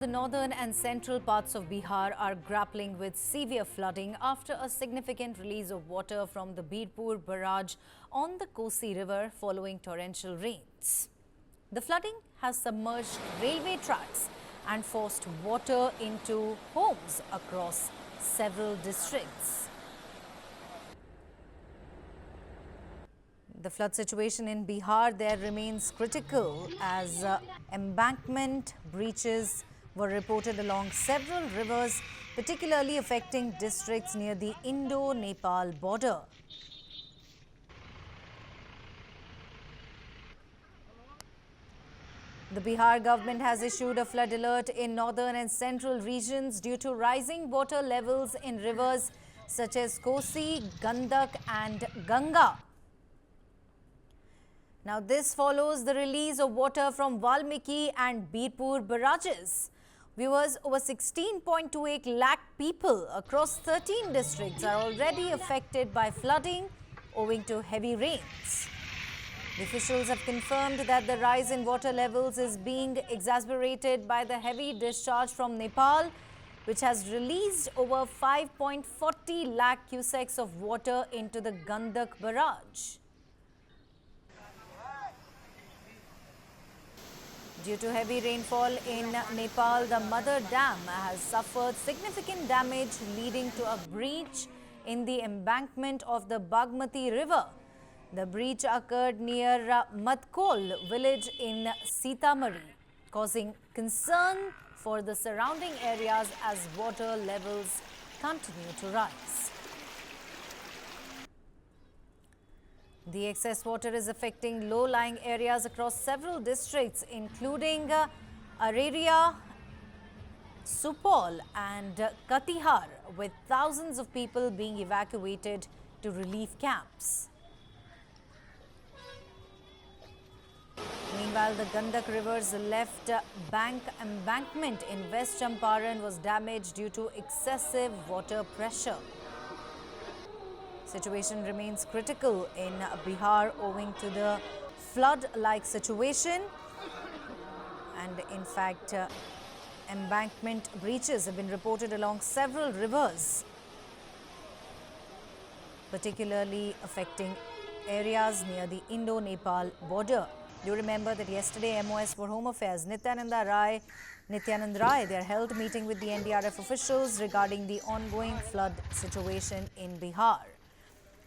The northern and central parts of Bihar are grappling with severe flooding after a significant release of water from the Birpur barrage on the Kosi River following torrential rains. The flooding has submerged railway tracks and forced water into homes across several districts. The flood situation in Bihar there remains critical as embankment breaches were reported along several rivers, particularly affecting districts near the Indo-Nepal border. The Bihar government has issued a flood alert in northern and central regions due to rising water levels in rivers such as Kosi, Gandak and Ganga. Now, this follows the release of water from Valmiki and Birpur barrages. Viewers, over 16.28 lakh people across 13 districts are already affected by flooding owing to heavy rains. The officials have confirmed that the rise in water levels is being exacerbated by the heavy discharge from Nepal, which has released over 5.40 lakh cusecs of water into the Gandak barrage. Due to heavy rainfall in Nepal, the mother dam has suffered significant damage, leading to a breach in the embankment of the Bagmati River. The breach occurred near Matkol village in Sitamarhi, causing concern for the surrounding areas as water levels continue to rise. The excess water is affecting low-lying areas across several districts, including Araria, Supol and Katihar, with thousands of people being evacuated to relief camps. Meanwhile, the Gandak River's left bank embankment in West Champaran was damaged due to excessive water pressure. Situation remains critical in Bihar owing to the flood-like situation, and in fact embankment breaches have been reported along several rivers, particularly affecting areas near the Indo-Nepal border. You remember that yesterday MOS for Home Affairs Nityanand Rai, they held meeting with the NDRF officials regarding the ongoing flood situation in Bihar.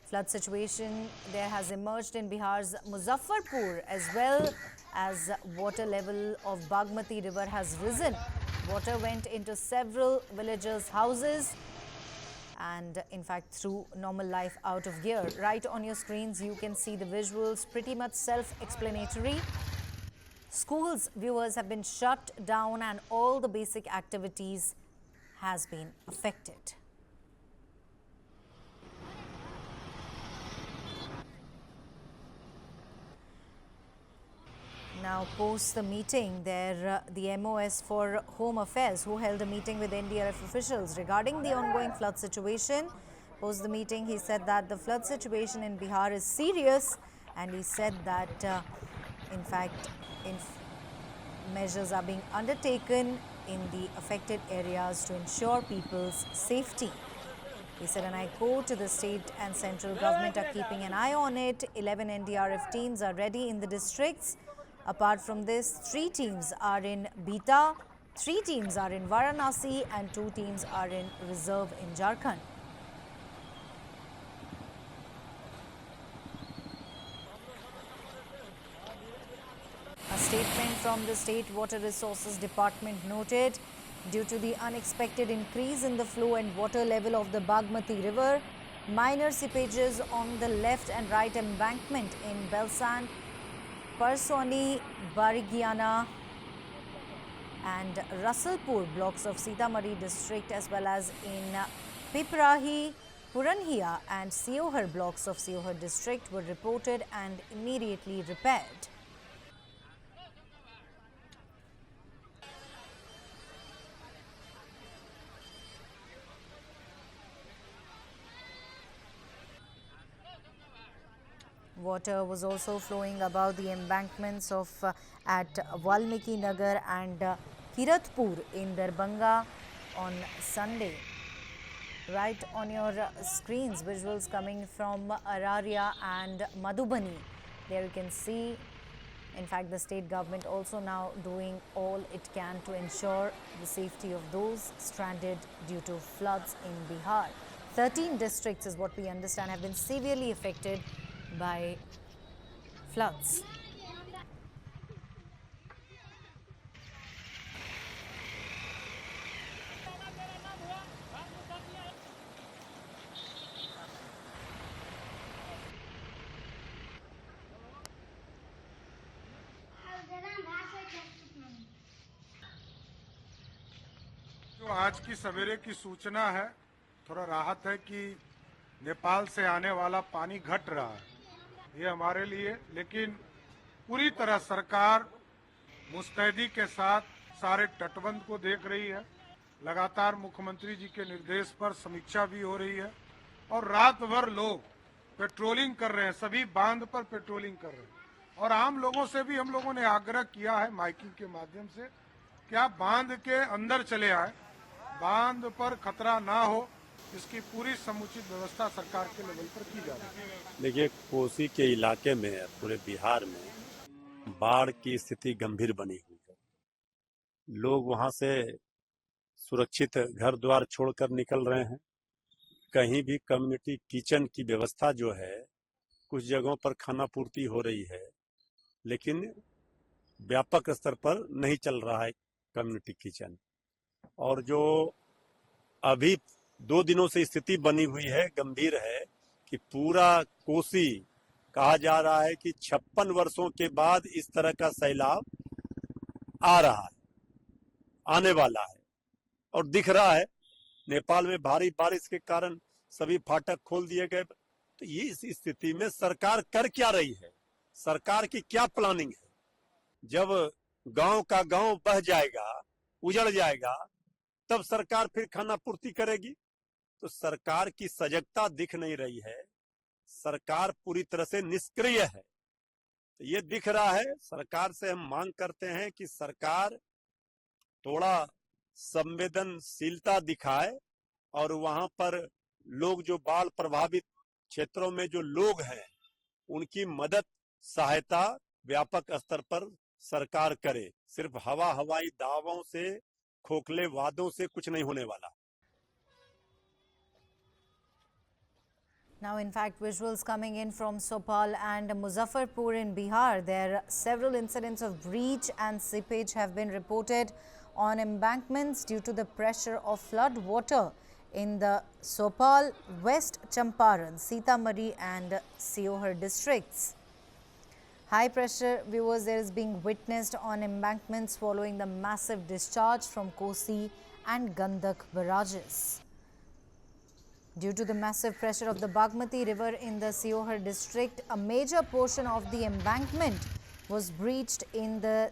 Flood situation there has emerged in Bihar's Muzaffarpur, as well as water level of Bagmati River has risen. Water went into several villagers' houses and in fact threw normal life out of gear. Right on your screens you can see the visuals, pretty much self-explanatory. Schools, viewers, have been shut down and all the basic activities has been affected. Now, post the meeting there, the MOS for Home Affairs, who held a meeting with NDRF officials regarding the ongoing flood situation. Post the meeting, he said that the flood situation in Bihar is serious, and he said that, in fact, measures are being undertaken in the affected areas to ensure people's safety. He said, and I quote, the state and central government are keeping an eye on it. 11 NDRF teams are ready in the districts. Apart from this, 3 teams are in Bita, 3 teams are in Varanasi and 2 teams are in reserve in Jharkhand. A statement from the State Water Resources Department noted, due to the unexpected increase in the flow and water level of the Bagmati River, minor seepages on the left and right embankment in Belsand, Parsoni, Barigiana and Rasalpur blocks of Sitamarhi district, as well as in Piprahi, Puranhia and Siohar blocks of Siohar district were reported and immediately repaired. Water was also flowing above the embankments of at Valmiki Nagar and Kiratpur in Darbhanga on Sunday. Right on your screens, visuals coming from Araria and Madhubani. There you can see, in fact, the state government also now doing all it can to ensure the safety of those stranded due to floods in Bihar. 13 districts is what we understand have been severely affected by floods. जो आज की सवेरे की सूचना है, थोड़ा राहत है कि नेपाल से आने वाला पानी घट रहा है। ये हमारे लिए, लेकिन पूरी तरह सरकार मुस्तैदी के साथ सारे तटबंध को देख रही है। लगातार मुख्यमंत्री जी के निर्देश पर समीक्षा भी हो रही है और रात भर लोग पेट्रोलिंग कर रहे हैं, सभी बांध पर पेट्रोलिंग कर रहे हैं। और आम लोगों से भी हम लोगों ने आग्रह किया है माइकिंग के माध्यम से कि आप बांध के अंदर चले आए, बांध पर खतरा ना हो, इसकी पूरी समुचित व्यवस्था सरकार के लेवल पर की जा रही है। देखिए, कोसी के इलाके में, पूरे बिहार में बाढ़ की स्थिति गंभीर बनी हुई है। लोग वहां से सुरक्षित घर द्वार छोड़कर निकल रहे हैं। कहीं भी कम्युनिटी किचन की व्यवस्था जो है, कुछ जगहों पर खाना पूर्ति हो रही है, लेकिन व्यापक स्तर पर नहीं चल रहा है कम्युनिटी किचन। और जो अभी 2 दिनों से स्थिति बनी हुई है, गंभीर है कि पूरा कोसी, कहा जा रहा है कि 56 वर्षों के बाद इस तरह का सैलाब आ रहा है, आने वाला है और दिख रहा है। नेपाल में भारी बारिश के कारण सभी फाटक खोल दिए गए। तो ये इस स्थिति में सरकार कर क्या रही है, सरकार की क्या प्लानिंग है? जब गांव का गांव बह जाएगा, उजड़ जाएगा, तब सरकार फिर खाना पूर्ति करेगी। तो सरकार की सजगता दिख नहीं रही है, सरकार पूरी तरह से निष्क्रिय है। तो ये दिख रहा है। सरकार से हम मांग करते हैं कि सरकार थोड़ा संवेदनशीलता दिखाए और वहां पर लोग जो बाढ़ प्रभावित क्षेत्रों में जो लोग हैं, उनकी मदद सहायता व्यापक स्तर पर सरकार करे। सिर्फ हवाई दावों से, खोखले वादों से कुछ नहीं होने वाला। Now, in fact, visuals coming in from Sopal and Muzaffarpur in Bihar. There several incidents of breach and seepage have been reported on embankments due to the pressure of flood water in the Sopal, West Champaran, Sitamarhi and Siohar districts. High pressure, viewers, there is being witnessed on embankments following the massive discharge from Kosi and Gandak barrages. Due to the massive pressure of the Bagmati river in the Siohar district, a major portion of the embankment was breached in the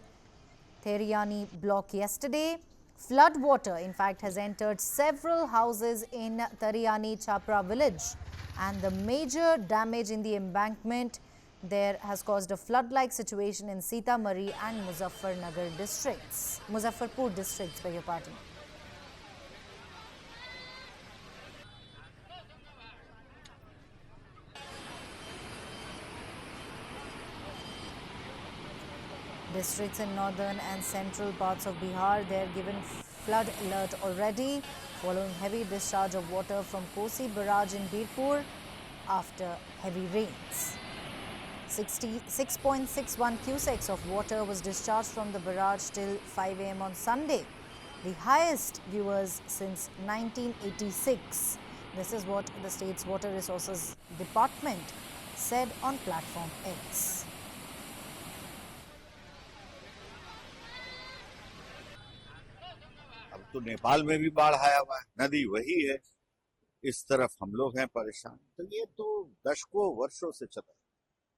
Theriani block yesterday. Flood water, in fact, has entered several houses in Theriani Chapra village, and the major damage in the embankment there has caused a flood-like situation in Sitamarhi and Muzaffarpur districts. Beg your pardon. Districts in northern and central parts of Bihar, they are given flood alert already following heavy discharge of water from Kosi barrage in Birpur after heavy rains. 66.61 cusecs of water was discharged from the barrage till 5 a.m. on Sunday, the highest, viewers, since 1986. This is what the state's Water Resources Department said on Platform X. अब तो नेपाल में भी बाढ़ आया हुआ है, नदी वही है, इस तरफ हम लोग हैं परेशान। तो ये तो दशकों वर्षों से चल रहा है।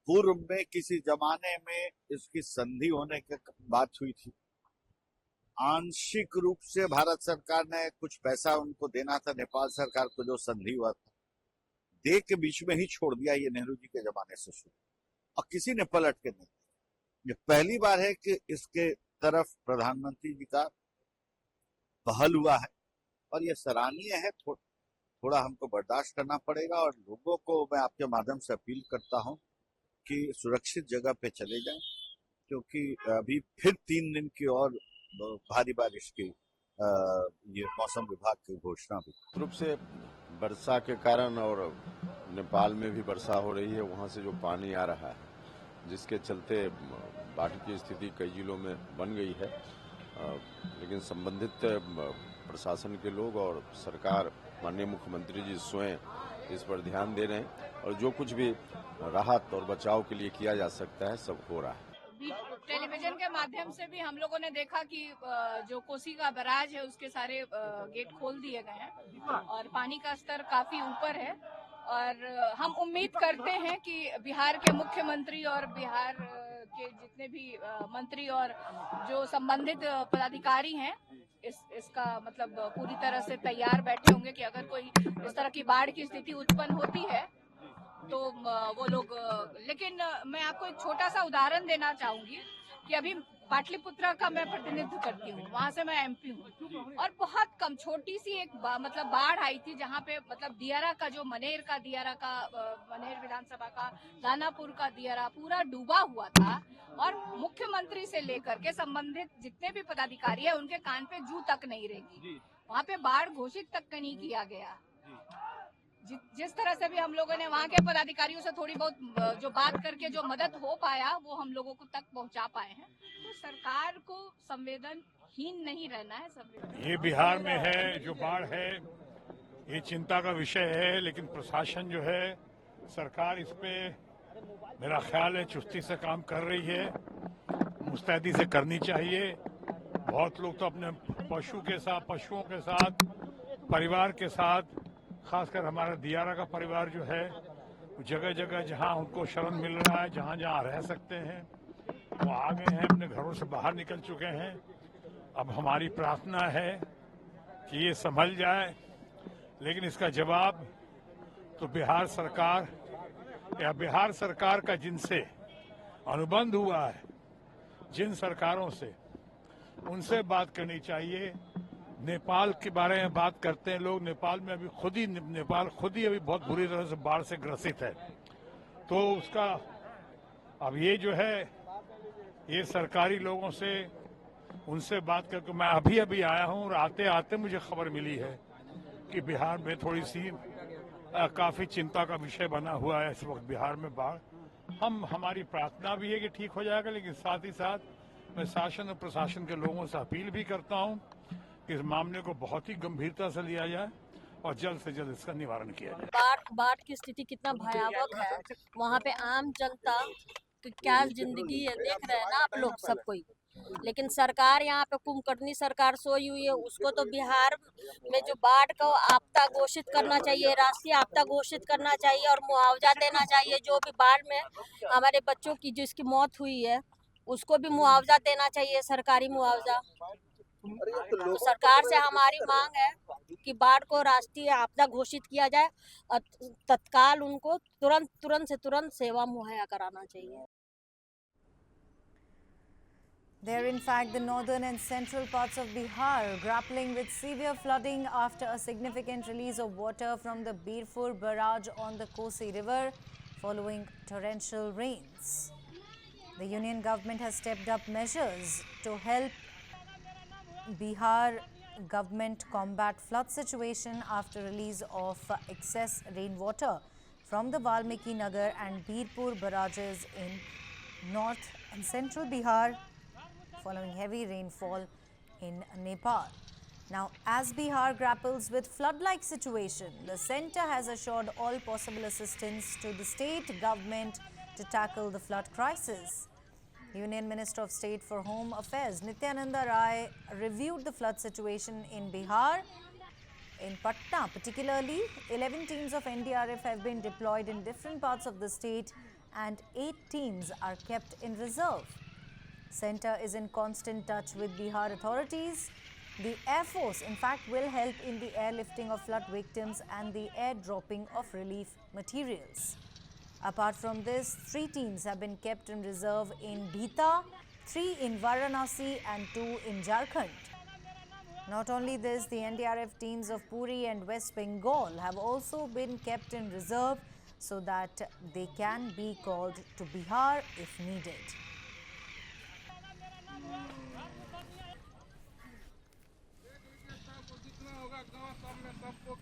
पूर्व में किसी जमाने में इसकी संधि होने की बात हुई थी, आंशिक रूप से भारत सरकार ने कुछ पैसा उनको देना था, नेपाल सरकार को जो संधि हुआ था, दे के बीच में ही छोड़ दिया। ये नेहरू जी के जमाने से शुरू, और किसी ने पलट के नहीं। ये पहली बार है कि इसके तरफ प्रधानमंत्री जी का पहल हुआ है और ये सराहनीय है। थोड़ा हमको बर्दाश्त करना पड़ेगा और लोगों को मैं आपके माध्यम से अपील करता हूं कि सुरक्षित जगह पे चले जाएं, क्योंकि अभी फिर 3 दिन की और भारी बारिश की ये मौसम विभाग की घोषणा भी रूप से वर्षा के कारण और नेपाल में भी वर्षा हो रही है, वहां से जो पानी आ रहा है जिसके चलते बाढ़ की स्थिति कई जिलों में बन गई है। लेकिन संबंधित प्रशासन के लोग और सरकार, माननीय मुख्यमंत्री जी स्वयं इस पर ध्यान दे रहे हैं और जो कुछ भी राहत और बचाव के लिए किया जा सकता है सब हो रहा है। टेलीविजन के माध्यम से भी हम लोगों ने देखा कि जो कोसी का बैराज है उसके सारे गेट खोल दिए गए हैं और पानी का स्तर काफी ऊपर है और हम उम्मीद करते हैं कि बिहार के मुख्यमंत्री और बिहार के जितने भी मंत्री और जो संबंधित पदाधिकारी हैं इसका मतलब पूरी तरह से तैयार बैठे होंगे कि अगर कोई इस तरह की बाढ़ की स्थिति उत्पन्न होती है तो वो लोग। लेकिन मैं आपको एक छोटा सा उदाहरण देना चाहूंगी कि अभी पाटलिपुत्रा का मैं प्रतिनिधित्व करती हूँ, वहां से मैं एमपी हूँ और बहुत कम छोटी सी एक मतलब बाढ़ आई थी जहाँ पे मतलब दियारा का जो मनेर विधानसभा का दानापुर का दियारा पूरा डूबा हुआ था और मुख्यमंत्री से लेकर के संबंधित जितने भी पदाधिकारी है उनके कान पे जू तक नहीं रहेगी। वहाँ पे बाढ़ घोषित तक नहीं किया गया। जिस तरह से भी हम लोगों ने वहाँ के पदाधिकारियों से थोड़ी बहुत जो बात करके जो मदद हो पाया वो हम लोगों को तक पहुँचा पाए हैं। तो सरकार को संवेदनहीन नहीं रहना है। ये बिहार में है जो बाढ़ है, ये चिंता का विषय है, लेकिन प्रशासन जो है, सरकार इस पे मेरा ख्याल है चुस्ती से काम कर रही है, मुस्तैदी से करनी चाहिए। बहुत लोग तो अपने पशुओं के साथ, परिवार के साथ, खासकर हमारा दियारा का परिवार जो है, जगह जगह जहां उनको शरण मिल रहा है, जहां जहां रह सकते हैं वो आ गए हैं, अपने घरों से बाहर निकल चुके हैं। अब हमारी प्रार्थना है कि ये संभल जाए, लेकिन इसका जवाब तो बिहार सरकार का जिनसे अनुबंध हुआ है, जिन सरकारों से, उनसे बात करनी चाहिए। नेपाल के बारे में बात करते हैं लोग, नेपाल में अभी नेपाल खुद ही अभी बहुत बुरी तरह से बाढ़ से ग्रसित है। तो उसका अब ये जो है, ये सरकारी लोगों से, उनसे बात करके मैं अभी आया हूँ और आते आते मुझे खबर मिली है कि बिहार में थोड़ी सी काफी चिंता का विषय बना हुआ है इस वक्त बिहार में बाढ़। हमारी प्रार्थना भी है कि ठीक हो जाएगा, लेकिन साथ ही साथ मैं शासन और प्रशासन के लोगों से अपील भी करता हूँ कि इस मामले को बहुत ही गंभीरता से लिया जाए और जल्द से जल्द इसका निवारण किया जाए। बाढ़ की स्थिति कितना भयावह है, वहाँ पे आम जनता की क्या जिंदगी है देख रहे हैं ना आप लोग सब कोई। लेकिन सरकार यहाँ पे कुंभकर्णी सरकार सोई हुई है। उसको तो बिहार में जो बाढ़ को आपदा घोषित करना चाहिए, राष्ट्रीय आपदा घोषित करना चाहिए और मुआवजा देना चाहिए। जो भी बाढ़ में हमारे बच्चों की जिसकी मौत हुई है उसको भी मुआवजा देना चाहिए, सरकारी मुआवजा। तो सरकार से हमारी मांग है कि बाढ़ को राष्ट्रीय आपदा घोषित किया जाए और तत्काल उनको तुरंत सेवा मुहैया कराना चाहिए। There, in fact, the northern and central parts of Bihar grappling with severe flooding after a significant release of water from the Birpur barrage on the Kosi River following torrential rains. The union government has stepped up measures to help Bihar government combat flood situation after release of excess rainwater from the Valmiki Nagar and Birpur barrages in north and central Bihar following heavy rainfall in Nepal. Now, as Bihar grapples with flood-like situation, the centre has assured all possible assistance to the state government to tackle the flood crisis. Union Minister of State for Home Affairs Nityananda Rai reviewed the flood situation in Bihar. In Patna particularly, 11 teams of NDRF have been deployed in different parts of the state and 8 teams are kept in reserve. Centre is in constant touch with Bihar authorities. The Air Force, in fact, will help in the airlifting of flood victims and the airdropping of relief materials. Apart from this, 3 teams have been kept in reserve in Bhita, 3 in Varanasi and 2 in Jharkhand. Not only this, the NDRF teams of Puri and West Bengal have also been kept in reserve so that they can be called to Bihar if needed. जितना होगा गांव सब में सबको